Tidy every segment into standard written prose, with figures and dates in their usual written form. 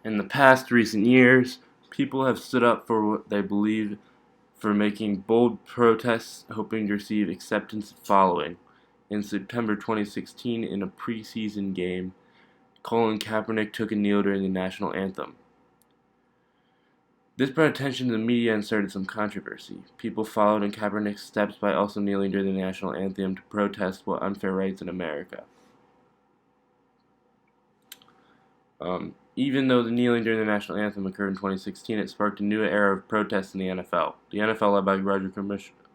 In the past recent years, people have stood up for what they believe for making bold protests hoping to receive acceptance following. In September 2016, in a preseason game, Colin Kaepernick took a kneel during the national anthem. This brought attention to the media and started some controversy. People followed in Kaepernick's steps by also kneeling during the national anthem to protest what unfair rights in America. Even though the kneeling during the national anthem occurred in 2016, it sparked a new era of protests in the NFL. The NFL, led by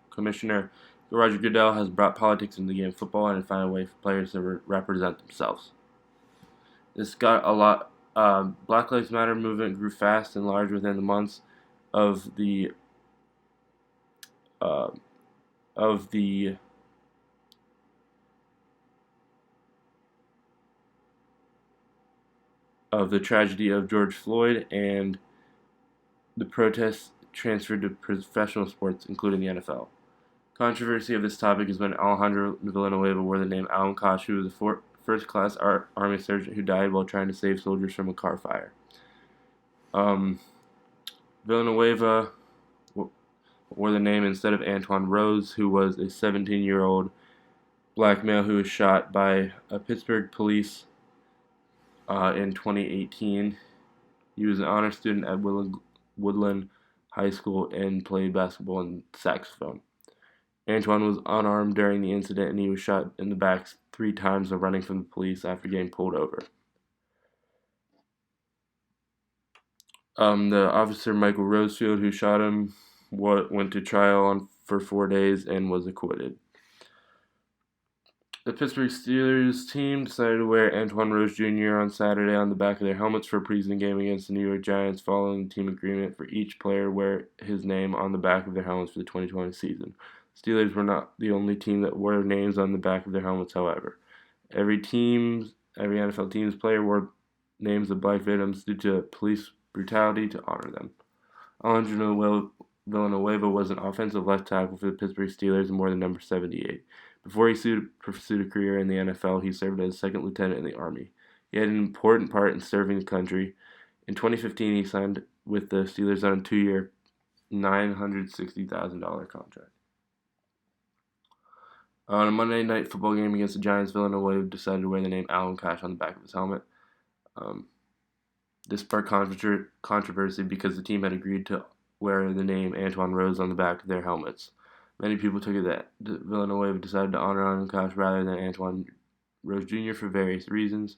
Commissioner Roger Goodell, has brought politics into the game of football and found a way for players to represent themselves. This got a lot. Black Lives Matter movement grew fast and large within the months of the uh, of the of the tragedy of George Floyd, and the protests transferred to professional sports, including the NFL. Controversy of this topic is when Alejandro Villanueva wore the name Alan Kosh, who was a first-class Army sergeant who died while trying to save soldiers from a car fire. Um, Villanueva wore the name instead of Antoine Rose, who was a 17-year-old black male who was shot by Pittsburgh police in 2018. He was an honor student at Woodland High School and played basketball and saxophone. Antoine was unarmed during the incident, and he was shot in the back 3 times while running from the police after getting pulled over. The officer, Michael Rosefield, who shot him, went to trial for 4 days and was acquitted. The Pittsburgh Steelers team decided to wear Antoine Rose Jr. on Saturday on the back of their helmets for a preseason game against the New York Giants, following the team agreement for each player to wear his name on the back of their helmets for the 2020 season. Steelers were not the only team that wore names on the back of their helmets, however. Every NFL team's player wore names of black victims due to police brutality to honor them. Alejandro Villanueva was an offensive left tackle for the Pittsburgh Steelers and wore the number 78. Before he pursued a career in the NFL, he served as a second lieutenant in the Army. He had an important part in serving the country. In 2015, he signed with the Steelers on a 2-year, $960,000 contract. On a Monday night football game against the Giants, Villaneuva decided to wear the name Alan Kosh on the back of his helmet. This sparked controversy because the team had agreed to wear the name Antoine Rose on the back of their helmets. Many people took it that Villaneuva decided to honor Alan Kosh rather than Antoine Rose Jr. for various reasons.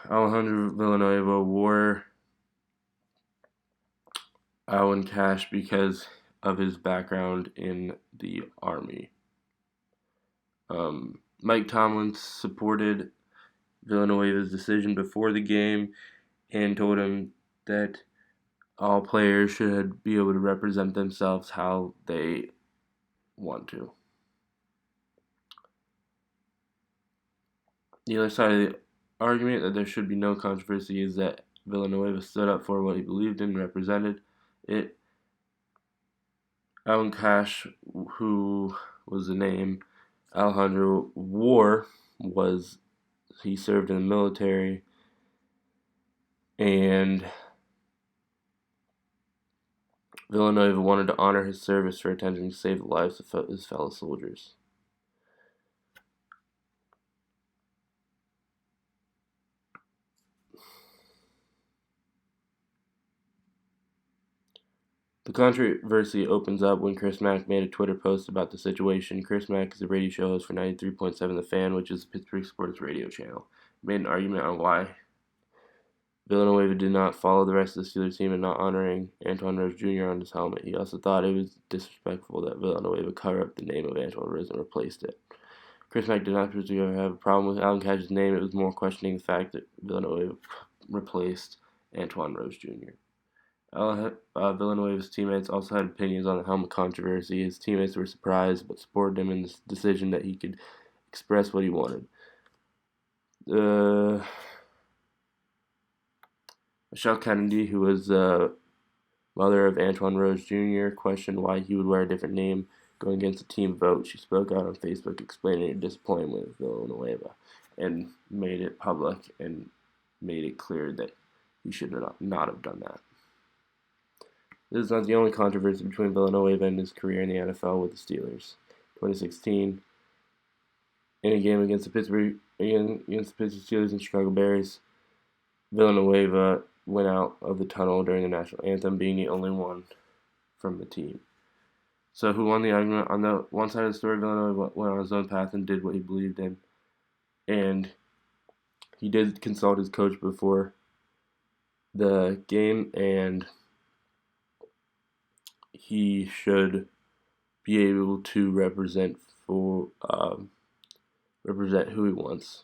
Alejandro Villanueva wore Alan Kosh because of his background in the Army. Mike Tomlin supported Villanueva's decision before the game and told him that all players should be able to represent themselves how they want to. The other side of the argument that there should be no controversy is that Villanueva stood up for what he believed in and represented it. Alan Kosh, who was the name Alejandro wore, he served in the military, and Villaneuva wanted to honor his service for attempting to save the lives of his fellow soldiers. The controversy opens up when Chris Mack made a Twitter post about the situation. Chris Mack is a radio show host for 93.7 The Fan, which is a Pittsburgh sports radio channel. He made an argument on why Villanueva did not follow the rest of the Steelers team in not honoring Antoine Rose Jr. on his helmet. He also thought it was disrespectful that Villanueva covered up the name of Antoine Rose and replaced it. Chris Mack did not particularly have a problem with Alan Kosh's name. It was more questioning the fact that Villanueva replaced Antoine Rose Jr. Villanueva's teammates also had opinions on the helmet controversy. His teammates were surprised but supported him in this decision that he could express what he wanted. Michelle Kennedy, who was the mother of Antoine Rose Jr., questioned why he would wear a different name going against a team vote. She spoke out on Facebook explaining her disappointment with Villanueva and made it public and made it clear that he should not have done that. This is not the only controversy between Villaneuva and his career in the NFL with the Steelers. 2016, in a game against the Pittsburgh Steelers and Chicago Bears, Villaneuva went out of the tunnel during the national anthem, being the only one from the team. So who won the argument? On the one side of the story, Villaneuva went on his own path and did what he believed in. And he did consult his coach before the game, and he should be able to represent who he wants.